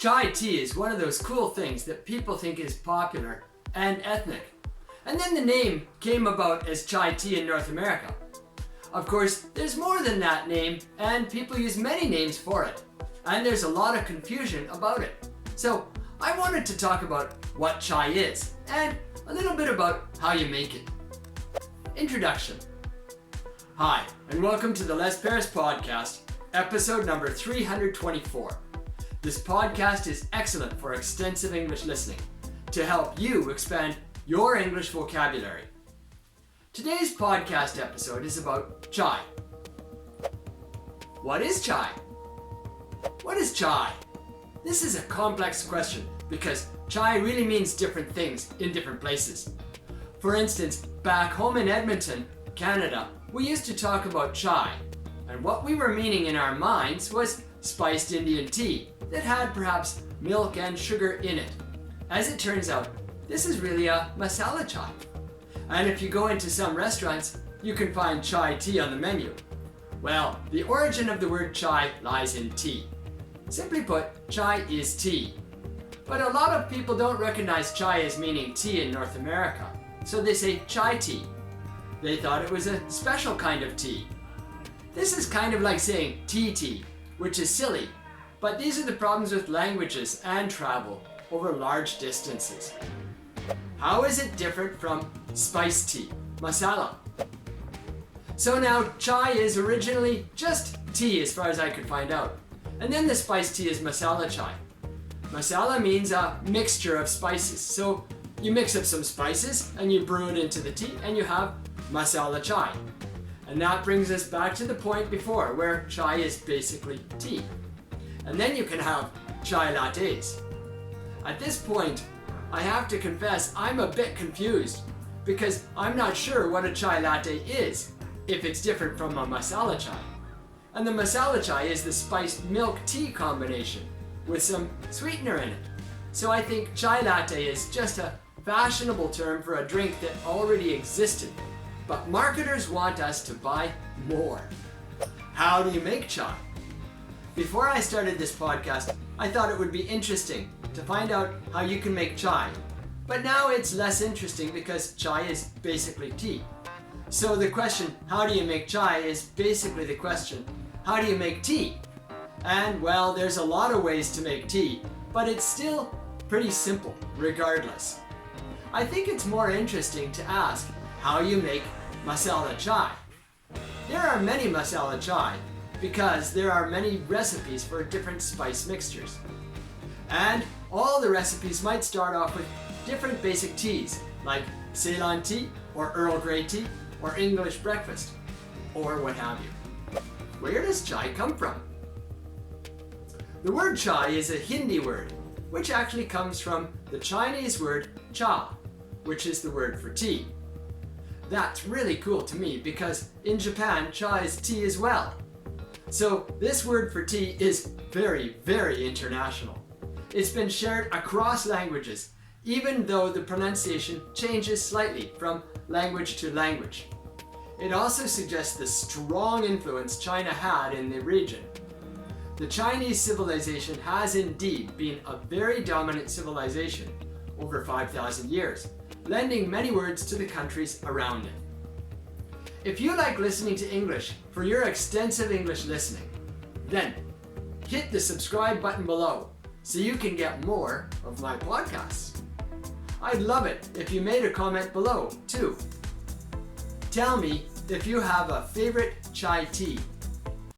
Chai tea is one of those cool things that people think is popular and ethnic. And then the name came about as chai tea in North America. Of course, there's more than that name, and people use many names for it. And there's a lot of confusion about it. So I wanted to talk about what chai is, and a little bit about how you make it. Introduction. Hi, and welcome to the Les Paris Podcast, episode number 324. This podcast is excellent for extensive English listening to help you expand your English vocabulary. Today's podcast episode is about chai. What is chai? What is chai? This is a complex question because chai really means different things in different places. For instance, back home in Edmonton, Canada, we used to talk about chai, and what we were meaning in our minds was spiced Indian tea that had perhaps milk and sugar in it. As it turns out, this is really a masala chai. And if you go into some restaurants, you can find chai tea on the menu. Well, the origin of the word chai lies in tea. Simply put, chai is tea. But a lot of people don't recognize chai as meaning tea in North America, so they say chai tea. They thought it was a special kind of tea. This is kind of like saying tea, which is silly, but these are the problems with languages and travel over large distances. How is it different from spiced tea, masala? So now chai is originally just tea as far as I could find out. And then the spiced tea is masala chai. Masala means a mixture of spices. So you mix up some spices and you brew it into the tea and you have masala chai. And that brings us back to the point before where chai is basically tea. And then you can have chai lattes. At this point, I have to confess I'm a bit confused because I'm not sure what a chai latte is if it's different from a masala chai. And the masala chai is the spiced milk tea combination with some sweetener in it. So I think chai latte is just a fashionable term for a drink that already existed. But marketers want us to buy more. How do you make chai? Before I started this podcast, I thought it would be interesting to find out how you can make chai. But now it's less interesting because chai is basically tea. So the question, how do you make chai, is basically the question, how do you make tea? And well, there's a lot of ways to make tea, but it's still pretty simple regardless. I think it's more interesting to ask how you make masala chai. There are many masala chai because there are many recipes for different spice mixtures. And all the recipes might start off with different basic teas like Ceylon tea or Earl Grey tea or English breakfast or what have you. Where does chai come from? The word chai is a Hindi word which actually comes from the Chinese word cha, which is the word for tea. That's really cool to me because in Japan, chai is tea as well. So this word for tea is very, very international. It's been shared across languages, even though the pronunciation changes slightly from language to language. It also suggests the strong influence China had in the region. The Chinese civilization has indeed been a very dominant civilization over 5,000 years, lending many words to the countries around it. If you like listening to English for your extensive English listening, then hit the subscribe button below so you can get more of my podcasts. I'd love it if you made a comment below too. Tell me if you have a favorite chai tea